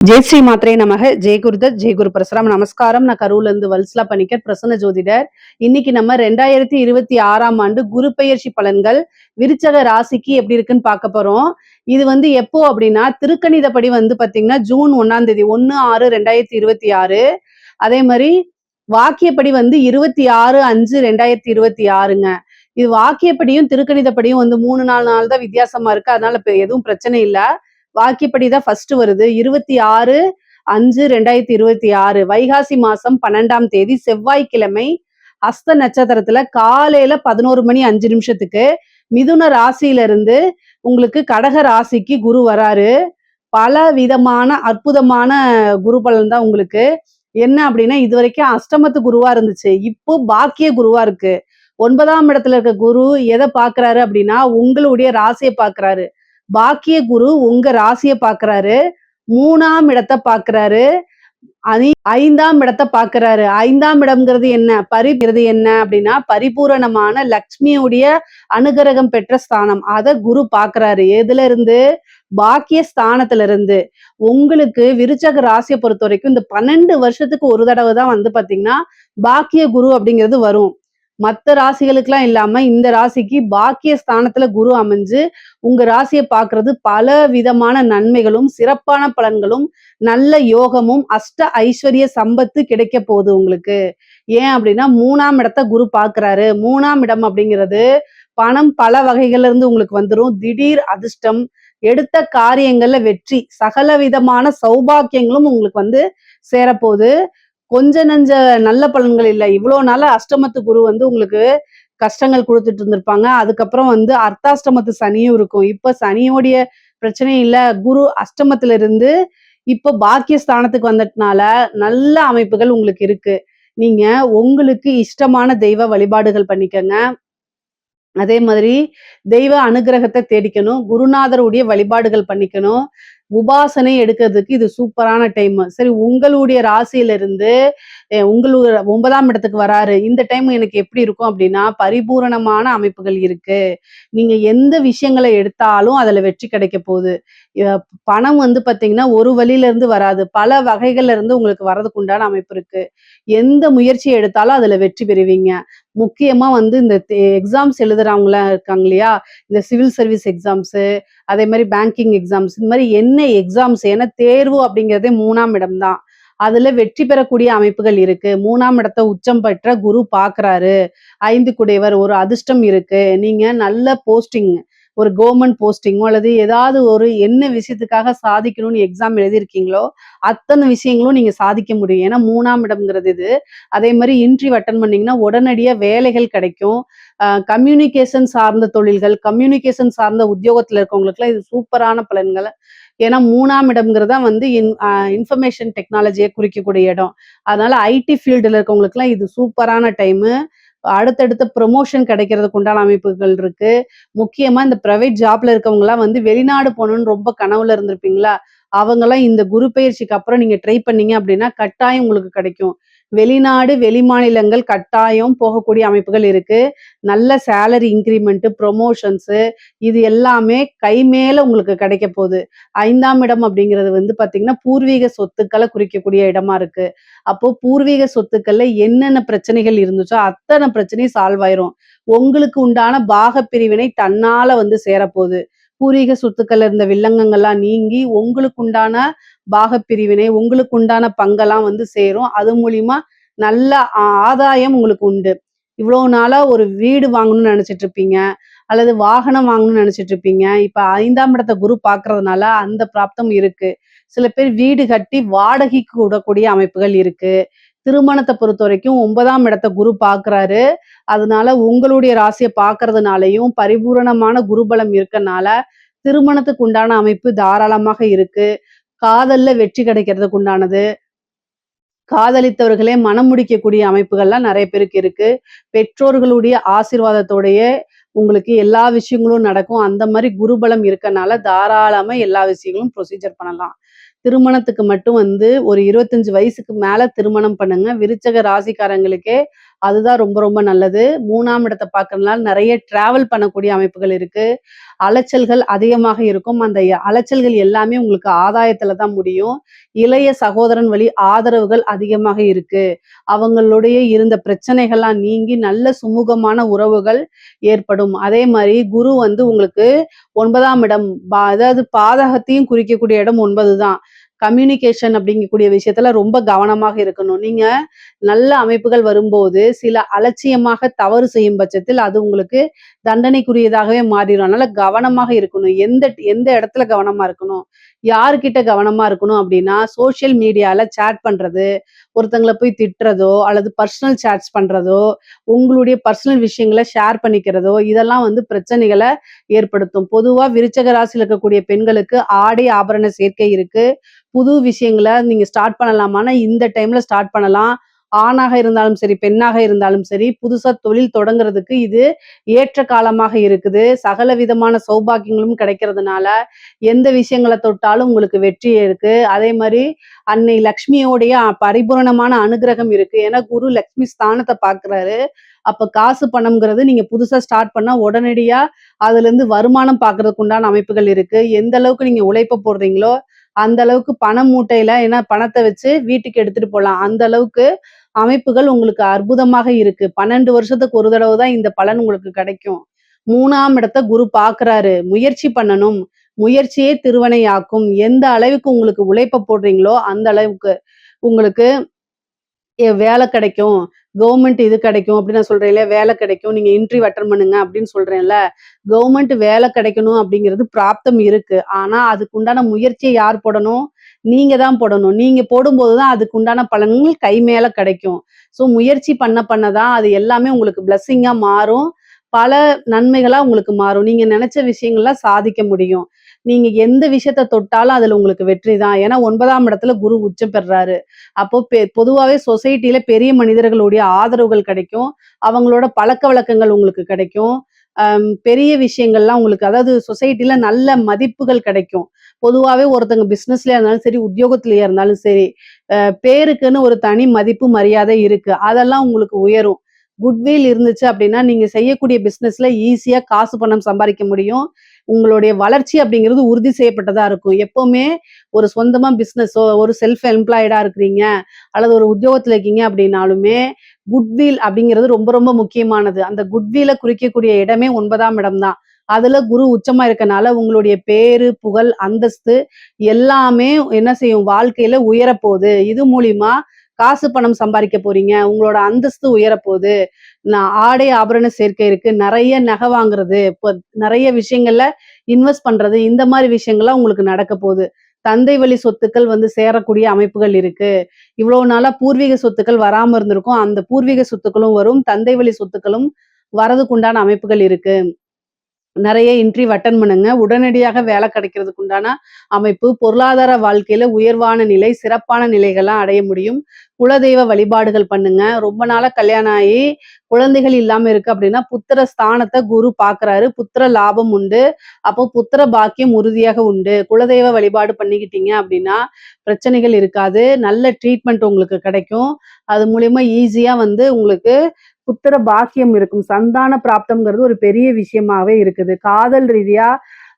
ஜெய் ஸ்ரீ மாத்ரே நமக. ஜெய் குருதத், ஜெய் குரு பரசுராம். நமஸ்காரம். நான் கரூர்ல இருந்து வல்சலா பணிக்கர், பிரசன்ன ஜோதிடர். இன்னைக்கு நம்ம 2026ஆம் ஆண்டு குரு பெயர்ச்சி பலன்கள் விருச்சக ராசிக்கு எப்படி இருக்குன்னு பார்க்க போறோம். இது எப்போ அப்படின்னா, திருக்கணிதப்படி பாத்தீங்கன்னா ஜூன் 1ஆம் தேதி 1/6/2026. அதே மாதிரி வாக்கியப்படி 26/5/2026ங்க. இது வாக்கியப்படியும் திருக்கணிதப்படியும் 3-4 நாள் தான் வித்தியாசமா இருக்கு. அதனால எதுவும் பிரச்சனை இல்லை. வாக்கியப்படிதான் ஃபர்ஸ்ட் வருது. 26/5/2026 வைகாசி மாசம் 12ஆம் தேதி செவ்வாய்க்கிழமை ஹஸ்த நட்சத்திரத்துல காலையில 11:05 மிதுன ராசியில இருந்து உங்களுக்கு கடக ராசிக்கு குரு வராரு. பல விதமான அற்புதமான குரு பலன் தான் உங்களுக்கு. என்ன அப்படின்னா, இது வரைக்கும் அஷ்டமத்து குருவா இருந்துச்சு, இப்போ பாக்கிய குருவா இருக்கு. 9ஆம் இடத்துல இருக்க குரு எதை பாக்குறாரு அப்படின்னா, உங்களுடைய ராசியை பாக்குறாரு. பாக்கிய குரு உங்க ராசியை பாக்குறாரு. 3ஆம் இடத்தை பாக்குறாரு. 5ஆம் இடத்தை பாக்குறாரு. 5ஆம் இடம்ங்கிறது என்ன அப்படின்னா, பரிபூரணமான லக்ஷ்மியுடைய அனுகிரகம் பெற்ற ஸ்தானம். அத குரு பாக்குறாரு. எதுல இருந்து? பாக்கிய ஸ்தானத்துல இருந்து. உங்களுக்கு விருச்சக ராசியை பொறுத்த வரைக்கும் இந்த 12 வருஷத்துக்கு ஒரு தடவை தான் பாத்தீங்கன்னா பாக்கிய குரு அப்படிங்கிறது வரும். மற்ற ராசிகளுக்கெல்லாம் இல்லாம இந்த ராசிக்கு பாக்கிய ஸ்தானத்துல குரு அமைஞ்சு உங்க ராசியை பாக்குறது பல விதமான நன்மைகளும் சிறப்பான பலன்களும் நல்ல யோகமும் அஷ்ட ஐஸ்வர்ய சம்பத்து கிடைக்க போகுது உங்களுக்கு. ஏன் அப்படின்னா, 3ஆம் இடத்தை குரு பாக்குறாரு. 3ஆம் இடம் அப்படிங்கிறது பணம் பல வகைகள்ல இருந்து உங்களுக்கு வந்துடும். திடீர் அதிர்ஷ்டம், எடுத்த காரியங்கள்ல வெற்றி, சகல விதமான சௌபாக்கியங்களும் உங்களுக்கு சேரப்போகுது. கொஞ்ச நஞ்ச நல்ல பலன்கள் இல்லை. இவ்வளவு நாள அஷ்டமத்து குரு உங்களுக்கு கஷ்டங்கள் கொடுத்துட்டு இருந்திருப்பாங்க. அதுக்கப்புறம் அர்த்தாஷ்டமத்து சனியும் இருக்கும். இப்ப சனியோடைய பிரச்சனை இல்ல. குரு அஷ்டமத்துல இருந்து இப்ப பாக்கிய ஸ்தானத்துக்கு வந்ததுனால நல்ல அமைப்புகள் உங்களுக்கு இருக்கு. நீங்க உங்களுக்கு இஷ்டமான தெய்வ வழிபாடுகள் பண்ணிக்கங்க. அதே மாதிரி தெய்வ அனுகிரகத்தை தேடிக்கணும். குருநாதருடைய வழிபாடுகள் பண்ணிக்கணும். உபாசனை எடுக்கிறதுக்கு இது சூப்பரான டைம். சரி, உங்களுடைய ராசியில இருந்து உங்களுடைய 9ஆம் இடத்துக்கு வராரு. இந்த டைம் எனக்கு எப்படி இருக்கும் அப்படின்னா, பரிபூரணமான அமைப்புகள் இருக்கு. நீங்க எந்த விஷயங்களை எடுத்தாலும் அதுல வெற்றி கிடைக்க போகுது. பணம் பாத்தீங்கன்னா ஒரு வழியில இருந்து வராது, பல வகைகள்ல இருந்து உங்களுக்கு வர்றதுக்கு உண்டான அமைப்பு இருக்கு. எந்த முயற்சியை எடுத்தாலும் அதுல வெற்றி பெறுவீங்க. முக்கியமா இந்த எக்ஸாம்ஸ் எழுதுறவங்களாம் இருக்காங்க இல்லையா, இந்த சிவில் சர்வீஸ் எக்ஸாம்ஸ், அதே மாதிரி பேங்கிங் எக்ஸாம்ஸ், இந்த மாதிரி என்ன எக்ஸாம்ஸ், ஏன்னா தேர்வு அப்படிங்கிறதே 3ஆம் இடம் தான். அதுல வெற்றி பெறக்கூடிய அமைப்புகள் இருக்கு. 3ஆம் இடத்தை உச்சம் பெற்ற குரு பாக்குறாரு. 5 குடையவர், ஒரு அதிர்ஷ்டம் இருக்கு. நீங்க நல்ல போஸ்டிங், ஒரு கவர்மெண்ட் போஸ்டிங்கோ அல்லது ஏதாவது ஒரு என்ன விஷயத்துக்காக சாதிக்கணும்னு எக்ஸாம் எழுதியிருக்கீங்களோ அத்தனை விஷயங்களும் நீங்க சாதிக்க முடியும். ஏன்னா 3ஆம் இடம்ங்கிறது இது. அதே மாதிரி இன்டர்வியூ அட்டன் பண்ணீங்கன்னா உடனடியா வேலைகள் கிடைக்கும். கம்யூனிகேஷன் சார்ந்த தொழில்கள், கம்யூனிகேஷன் சார்ந்த உத்தியோகத்துல இருக்கவங்களுக்குலாம் இது சூப்பரான பலன்கள். ஏன்னா 3ஆம் இடம்ங்கிறதா இன்ஃபர்மேஷன் டெக்னாலஜியை குறிக்கக்கூடிய இடம். அதனால ஐடி ஃபீல்டுல இருக்கவங்களுக்குலாம் இது சூப்பரான டைமு. அடுத்தடுத்த ப்ரொமோஷன் கிடைக்கிறதுக்கு உண்டான அமைப்புகள் இருக்கு. முக்கியமா இந்த பிரைவேட் ஜாப்ல இருக்கவங்க எல்லாம் வெளிநாடு போகணும்னு ரொம்ப கனவுல இருந்திருப்பீங்களா, அவங்கெல்லாம் இந்த குரு பயிற்சிக்கு அப்புறம் நீங்க ட்ரை பண்ணீங்க அப்படின்னா கட்டாயம் உங்களுக்கு கிடைக்கும். வெளிநாடு வெளி மாநிலங்கள் கட்டாயம் போகக்கூடிய அமைப்புகள் இருக்கு. நல்ல சேலரி இன்கிரிமெண்ட், ப்ரொமோஷன்ஸ், இது எல்லாமே கை மேல உங்களுக்கு கிடைக்க போகுது. 5ஆம் இடம் அப்படிங்கிறது பாத்தீங்கன்னா பூர்வீக சொத்துக்களை குறிக்கக்கூடிய இடமா இருக்கு. அப்போ பூர்வீக சொத்துக்கள்ல என்னென்ன பிரச்சனைகள் இருந்துச்சோ அத்தனை பிரச்சனையும் சால்வ் ஆயிரும். உங்களுக்கு உண்டான பாக பிரிவினை தன்னால சேரப்போகுது. பூர்வீக சொத்துக்கள்ல இருந்த வில்லங்கங்கள்லாம் நீங்கி உங்களுக்கு உண்டான பாக பிரிவினை, உங்களுக்கு உண்டான பங்கெல்லாம் சேரும். அது மூலியமா நல்ல ஆதாயம் உங்களுக்கு உண்டு. இவ்வளவு நாளா ஒரு வீடு வாங்கணும்னு நினைச்சிட்டு இருப்பீங்க, அல்லது வாகனம் வாங்கணும்னு நினைச்சிட்டு இருப்பீங்க. இப்ப 5ஆம் இடத்தை குரு பாக்குறதுனால அந்த பிராப்தம் இருக்கு. சில பேர் வீடு கட்டி வாடகைக்கு விடக்கூடிய அமைப்புகள் இருக்கு. திருமணத்தை பொறுத்த வரைக்கும் 9ஆம் இடத்தை குரு பாக்குறாரு. அதனால உங்களுடைய ராசியை பாக்குறதுனாலையும் பரிபூரணமான குருபலம் இருக்கனால திருமணத்துக்கு உண்டான அமைப்பு தாராளமாக இருக்கு. காதல்ல வெற்றி கிடைக்கிறதுக்கு உண்டானது, காதலித்தவர்களே மனம் முடிக்கக்கூடிய அமைப்புகள்லாம் நிறைய பேருக்கு இருக்கு. பெற்றோர்களுடைய ஆசீர்வாதத்தோடைய உங்களுக்கு எல்லா விஷயங்களும் நடக்கும். அந்த மாதிரி குருபலம் இருக்கனால தாராளமா எல்லா விஷயங்களும் ப்ரொசீஜர் பண்ணலாம். திருமணத்துக்கு மட்டும் ஒரு 25 வயசுக்கு மேல திருமணம் பண்ணுங்க. விருச்சக ராசிக்காரங்களுக்கே அதுதான் ரொம்ப ரொம்ப நல்லது. 3ஆம் இடத்த பார்க்கறதுனால நெறைய டிராவல் பண்ணக்கூடிய அமைப்புகள் இருக்கு. அலைச்சல்கள் அதிகமாக இருக்கும். அந்த அலைச்சல்கள் எல்லாமே உங்களுக்கு ஆதாயத்துல தான் முடியும். இளைய சகோதரன் வழி ஆதரவுகள் அதிகமாக இருக்கு. அவங்களுடைய இருந்த பிரச்சனைகள்லாம் நீங்கி நல்ல சுமூகமான உறவுகள் ஏற்படும். அதே மாரி குரு வந்து உங்களுக்கு 9ஆம் இடம் அதாவது பாதகத்தையும் குறிக்கக்கூடிய இடம் 9 தான். கம்யூனிகேஷன் அப்படிங்கக்கூடிய விஷயத்துல ரொம்ப கவனமாக இருக்கணும். நீங்க நல்ல அமைப்புகள் வரும்போது, சில அலட்சியமாக தவறு செய்யும் பட்சத்தில் அது உங்களுக்கு தண்டனைக்குரியதாகவே மாறிரும். அதனால கவனமாக இருக்கணும். எந்த எந்த இடத்துல கவனமா இருக்கணும்? யார்கிட்ட கவனமா இருக்கணும் அப்படின்னா, சோசியல் மீடியால சேட் பண்றது, ஒருத்தங்கள போய் திட்டுறதோ, அல்லது பர்சனல் சேட்ஸ் பண்றதோ, உங்களுடைய பர்சனல் விஷயங்கள ஷேர் பண்ணிக்கிறதோ, இதெல்லாம் வந்து பிரச்சனைகள ஏற்படுத்தும். பொதுவா விருச்சக ராசியில இருக்கக்கூடிய பெண்களுக்கு ஆடை ஆபரண சேர்க்கை இருக்கு. புது விஷயங்கள நீங்க ஸ்டார்ட் பண்ணலாமான்னா, இந்த டைம்ல ஸ்டார்ட் பண்ணலாம். ஆணாக இருந்தாலும் சரி, பெண்ணாக இருந்தாலும் சரி, புதுசா தொழில் தொடங்குறதுக்கு இது ஏற்ற காலமாக இருக்குது. சகல விதமான சௌபாக்கியங்களும் கிடைக்கிறதுனால, எந்த விஷயங்கள தொட்டாலும் உங்களுக்கு வெற்றி இருக்கு. அதே மாரி அன்னை லக்ஷ்மியோடைய பரிபூரணமான அனுக்கிரகம் இருக்கு. ஏன்னா, குரு லக்ஷ்மி ஸ்தானத்த பார்க்குறாரு. அப்ப காசு, பணம்ங்கிறது நீங்க புதுசா ஸ்டார்ட் பண்ணா உடனடியா அதுலருந்து வருமானம் பார்க்கறதுக்கு உண்டான அமைப்புகள் இருக்கு. எந்த அளவுக்கு நீங்க உழைப்ப போடுறீங்களோ, அந்த அளவுக்கு பண மூட்டையில ஏன்னா பணத்த வச்சு வீட்டுக்கு எடுத்துட்டு போலாம். அந்த அளவுக்கு அமைப்புகள் உங்களுக்கு அற்புதமாக இருக்கு. 12 வருஷத்துக்கு ஒரு தடவ தான் இந்த பலன் உங்களுக்கு கிடைக்கும். 3ஆம் இடத்த குரு பார்க்குறாரு. முயற்சி பண்ணணும். முயற்சியே திருவினையாக்கும். எந்த அளவுக்கு உங்களுக்கு உழைப்ப போடுறீங்களோ, அந்த அளவுக்கு உங்களுக்கு வேலை கிடைக்கும். கவர்மெண்ட் இது கிடைக்கும் அப்படின்னு நான் சொல்றேன் இல்லையா? வேலை கிடைக்கும். நீங்க இன்டர்வியூ அட்டெண்ட் பண்ணுங்க அப்படின்னு சொல்றேன்ல. கவர்மெண்ட் வேலை கிடைக்கணும் அப்படிங்கிறது பிராப்தம் இருக்கு. ஆனா, அதுக்கு உண்டான முயற்சிய யார் போடணும்? நீங்க தான் போடணும். நீங்க போடும்போது தான் அதுக்கு உண்டான பலன்கள் கை மேல கிடைக்கும். ஸோ முயற்சி பண்ண பண்ண தான் அது எல்லாமே உங்களுக்கு பிளெஸ்ஸிங்கா மாறும். பல நன்மைகளா உங்களுக்கு மாறும். நீங்க நெனச்ச விஷயங்கள்லாம் சாதிக்க முடியும். நீங்க எந்த விஷயத்த தொட்டாலும் அதுல உங்களுக்கு வெற்றி தான். ஏன்னா 9ஆம் இடத்துல குரு உச்சம் பெறுறாரு. அப்போ பொதுவாவே சொசைட்டில பெரிய மனிதர்களுடைய ஆதரவுகள் கிடைக்கும். அவங்களோட பழக்கவழக்கங்கள் உங்களுக்கு கிடைக்கும். பெரிய விஷயங்கள்லாம் உங்களுக்கு அதாவது சொசைட்டில நல்ல மதிப்புகள் கிடைக்கும். பொதுவாவே ஒருத்தங்க பிசினஸ்லயா இருந்தாலும் சரி, உத்தியோகத்திலயா இருந்தாலும் சரி, பேருக்குன்னு ஒரு தனி மதிப்பு, மரியாதை இருக்கு. அதெல்லாம் உங்களுக்கு உயரும். குட்வில் இருந்துச்சு அப்படின்னா, நீங்க செய்யக்கூடிய பிசினஸ்ல ஈஸியா காசு, பணம் சம்பாரிக்க முடியும். உங்களுடைய வளர்ச்சி அப்படிங்கிறது உறுதி செய்யப்பட்டதா இருக்கும். எப்பவுமே ஒரு சொந்தமா பிசினஸோ, ஒரு செல்ஃப் எம்ப்ளாய்டா இருக்கிறீங்க, அல்லது ஒரு உத்தியோகத்துல இருக்கீங்க அப்படின்னாலுமே, குட்வில் அப்படிங்கிறது ரொம்ப ரொம்ப முக்கியமானது. அந்த குட்வில குறிக்கக்கூடிய இடமே 9ஆம் இடம் தான். அதுல குரு உச்சமா இருக்கனால உங்களுடைய பேரு, புகழ், அந்தஸ்து எல்லாமே என்ன செய்யும்? வாழ்க்கையில உயரப்போது. இது மூலியமா காசு, பணம் சம்பாரிக்க போறீங்க. உங்களோட அந்தஸ்து உயரப்போது. ஆடை ஆபரண சேர்க்கை இருக்கு. நெறைய நகை வாங்குறது, இப்ப நெறைய விஷயங்கள்ல இன்வெஸ்ட் பண்றது, இந்த மாரி விஷயங்கள்லாம் உங்களுக்கு நடக்க போது. தந்தை வழி சொத்துக்கள் வந்து சேரக்கூடிய அமைப்புகள் இருக்கு. இவ்வளவு நாளா பூர்வீக சொத்துக்கள் வராம இருந்திருக்கும். அந்த பூர்வீக சொத்துக்களும் வரும். தந்தை வழி சொத்துக்களும் வரதுக்கு உண்டான அமைப்புகள் இருக்கு. நெறைய இன்டர்வியூ அட்டெண்ட் பண்ணுங்க. உடனடியாக வேலை கிடைக்கிறதுக்கு உண்டான அமைப்பு, பொருளாதார வாழ்க்கையில உயர்வான நிலை, சிறப்பான நிலைகள்லாம் அடைய முடியும். குலதெய்வ வழிபாடுகள் பண்ணுங்க. ரொம்ப நாளா கல்யாணம் ஆயி குழந்தைகள் இல்லாம இருக்கு அப்படின்னா, புத்திர ஸ்தானத்த குரு பார்க்குறாரு. புத்திர லாபம் உண்டு. அப்போ புத்திர பாக்கியம் உறுதியாக உண்டு. குலதெய்வ வழிபாடு பண்ணிக்கிட்டீங்க அப்படின்னா, பிரச்சனைகள் இருக்காது. நல்ல ட்ரீட்மெண்ட் உங்களுக்கு கிடைக்கும். அது மூலியமா ஈஸியா வந்து உங்களுக்கு புத்திர பாக்கியம் இருக்கும். சந்தான பிராப்தம்ங்கிறது ஒரு பெரிய விஷயமாவே இருக்குது. காதல் ரீதியா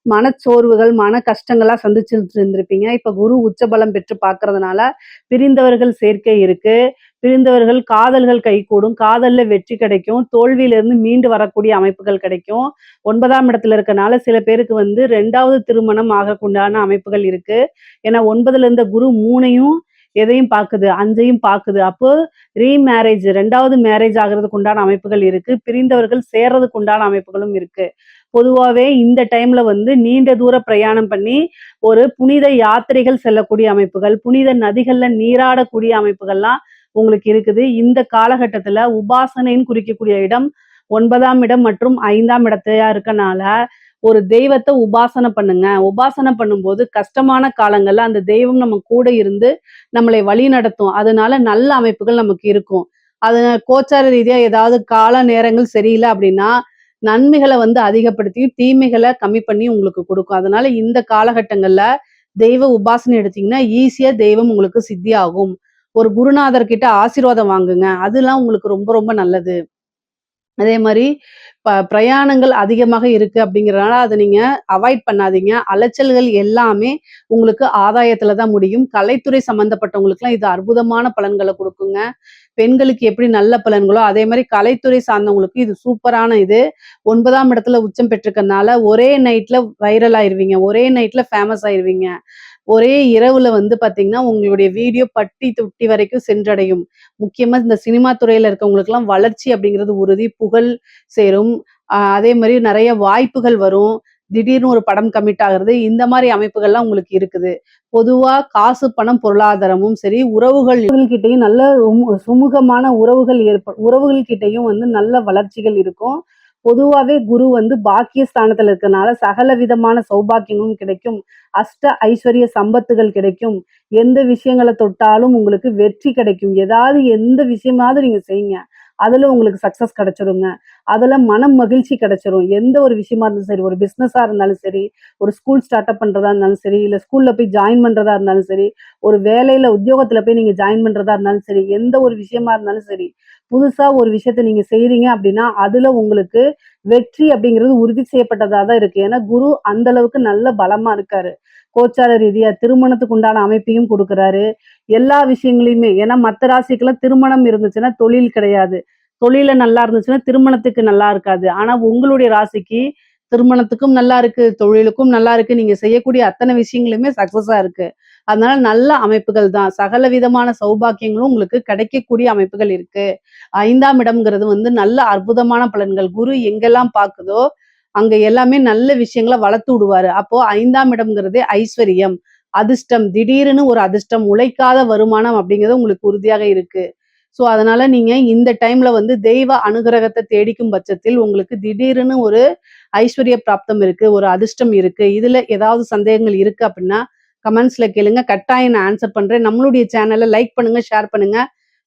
மனச்சோர்வுகள், மன கஷ்டங்களா சந்திச்சுட்டு இருந்திருப்பீங்க. இப்ப குரு உச்சபலம் பெற்று பார்க்கறதுனால, பிரிந்தவர்கள் சேர்க்கை இருக்கு. பிரிந்தவர்கள் காதல்கள் கைகூடும். காதல்ல வெற்றி கிடைக்கும். தோல்வியிலிருந்து மீண்டு வரக்கூடிய அமைப்புகள் கிடைக்கும். 9ஆம் இடத்துல இருக்கனால சில பேருக்கு வந்து 2வது திருமணம் ஆகக்குண்டான அமைப்புகள் இருக்கு. ஏன்னா 9ல இருந்த குரு 3யும் எதையும் பாக்குது, 5யும் பாக்குது. அப்போ ரீமேரேஜ் 2வது மேரேஜ் ஆகுறதுக்கு உண்டான அமைப்புகள் இருக்கு. பிரிந்தவர்கள் சேர்றதுக்கு உண்டான அமைப்புகளும் இருக்கு. பொதுவாவே இந்த டைம்ல வந்து நீண்ட தூர பிரயாணம் பண்ணி, ஒரு புனித யாத்திரைகள் செல்லக்கூடிய அமைப்புகள், புனித நதிகள்ல நீராடக்கூடிய அமைப்புகள்லாம் உங்களுக்கு இருக்குது. இந்த காலகட்டத்துல உபாசனைன்னு குறிக்கக்கூடிய இடம் 9ஆம் இடம் மற்றும் 5ஆம் இடத்தையா இருக்கனால, ஒரு தெய்வத்த உபாசனை பண்ணுங்க. உபாசனை பண்ணும்போது கஷ்டமான காலங்கள்ல அந்த தெய்வம் நம்ம கூட இருந்து நம்மளை வழிநடத்தும். அதனால நல்ல அமைப்புகள் நமக்கு இருக்கும். அது கோச்சார ரீதியா ஏதாவது கால நேரங்கள் சரியில்ல அப்படின்னா, நன்மைகள வந்து அதிகப்படுத்தியும், தீமைகள கம்மி பண்ணி உங்களுக்கு குடுக்கும். அதனால இந்த காலகட்டங்கள்ல தெய்வ உபாசனை எடுத்தீங்கன்னா, ஈஸியா தெய்வம் உங்களுக்கு சித்தி ஆகும். ஒரு குருநாதர் கிட்ட ஆசீர்வாதம் வாங்குங்க. அதெல்லாம் உங்களுக்கு ரொம்ப ரொம்ப நல்லது. அதே மாரி பிரயாணங்கள் அதிகமாக இருக்கு அப்படிங்கிறனால, அத நீங்க அவாய்ட் பண்ணாதீங்க. அலைச்சல்கள் எல்லாமே உங்களுக்கு ஆதாயத்துல தான் முடியும். கலைத்துறை சம்மந்தப்பட்டவங்களுக்குலாம் இது அற்புதமான பலன்கள குடுக்குங்க. பெண்களுக்கு எப்படி நல்ல பலன்களோ, அதே மாரி கலைத்துறை சார்ந்தவங்களுக்கு இது சூப்பரான இது. 9ஆம் இடத்துல உச்சம் பெற்றிருக்கனால, ஒரே நைட்ல வைரல் ஆயிருவீங்க. ஒரே நைட்ல ஃபேமஸ் ஆயிருவீங்க. ஒரே இரவுல வந்து பார்த்தீங்கன்னா, உங்களுடைய வீடியோ பட்டி தொட்டி வரைக்கும் சென்றடையும். முக்கியமா இந்த சினிமா துறையில இருக்கவங்களுக்கெல்லாம் வளர்ச்சி அப்படிங்கிறது உறுதி. புகழ் சேரும். அதே மாரி நெறைய வாய்ப்புகள் வரும். திடீர்னு ஒரு படம் கமிட் ஆகுறது. இந்த மாரி அமைப்புகள்லாம் உங்களுக்கு இருக்குது. பொதுவா காசு, பணம், பொருளாதாரமும் சரி, உறவுகள் கிட்டயும் நல்ல சுமூகமான உறவுகள் உறவுகள் கிட்டயும் வந்து நல்ல வளர்ச்சிகள் இருக்கும். பொதுவாவே குரு வந்து பாக்கிய ஸ்தானத்துல இருக்கனால சகல விதமான சௌபாக்கியங்களும் கிடைக்கும். அஷ்ட ஐஸ்வர்ய சம்பத்துகள் கிடைக்கும். எந்த விஷயங்கள தொட்டாலும் உங்களுக்கு வெற்றி கிடைக்கும். எந்த விஷயமாவது நீங்க செய்யுங்க. அதுல உங்களுக்கு சக்சஸ் கிடைச்சிருங்க. அதுல மனம் மகிழ்ச்சி கிடைச்சிரும். எந்த ஒரு விஷயமா இருந்தாலும் சரி, ஒரு பிசினஸா இருந்தாலும் சரி, ஒரு ஸ்கூல் ஸ்டார்ட் அப் பண்றதா இருந்தாலும் சரி, இல்ல ஸ்கூல்ல போய் ஜாயின் பண்றதா இருந்தாலும் சரி, ஒரு வேலையில உத்தியோகத்துல போய் நீங்க ஜாயின் பண்றதா இருந்தாலும் சரி, எந்த ஒரு விஷயமா இருந்தாலும் சரி, புதுசா ஒரு விஷயத்த நீங்க செய்றீங்க அப்படின்னா, அதுல உங்களுக்கு வெற்றி அப்படிங்கிறது உறுதி செய்யப்பட்டதா தான் இருக்கு. ஏன்னா குரு அந்த அளவுக்கு நல்ல பலமா இருக்காரு. கோச்சார ரீதியா திருமணத்துக்கு உண்டான அமைப்பையும் குடுக்குறாரு. எல்லா விஷயங்களையுமே ஏன்னா மத்த ராசிக்கெல்லாம் திருமணம் இருந்துச்சுன்னா தொழில் கிடையாது. தொழில்ல நல்லா இருந்துச்சுன்னா திருமணத்துக்கு நல்லா இருக்காது. ஆனா உங்களுடைய ராசிக்கு திருமணத்துக்கும் நல்லா இருக்கு, தொழிலுக்கும் நல்லா இருக்கு. நீங்க செய்யக்கூடிய அத்தன விஷயங்களுமே சக்சஸா இருக்கு. அதனால நல்ல அமைப்புகள் தான். சகல விதமான சௌபாக்கியங்களும் உங்களுக்கு கிடைக்கக்கூடிய அமைப்புகள் இருக்கு. 5ஆம் இடம்ங்கிறது வந்து நல்ல அற்புதமான பலன்கள். குரு எங்கெல்லாம் பாக்குதோ, அங்க எல்லாமே நல்ல விஷயங்கள வளர்த்து விடுவாரு. அப்போ 5ஆம் இடம்ங்கிறதே ஐஸ்வரியம், அதிர்ஷ்டம், திடீர்னு ஒரு அதிர்ஷ்டம், உழைக்காத வருமானம் அப்படிங்கிறது உங்களுக்கு உறுதியாக இருக்கு. ஸோ, அதனால நீங்க இந்த டைம்ல வந்து தெய்வ அனுகிரகத்த தேடிக்கும் பட்சத்தில் உங்களுக்கு திடீர்னு ஒரு ஐஸ்வர்ய பிராப்தம் இருக்கு, ஒரு அதிர்ஷ்டம் இருக்கு. இதுல ஏதாவது சந்தேகங்கள் இருக்கு அப்படின்னா, கமெண்ட்ஸ்ல கேளுங்க. கட்டாயம் நான் ஆன்ஸர் பண்றேன். நம்மளுடைய சேனல லைக் பண்ணுங்க, ஷேர் பண்ணுங்க,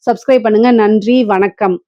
சப்ஸ்கிரைப் பண்ணுங்க. நன்றி, வணக்கம்.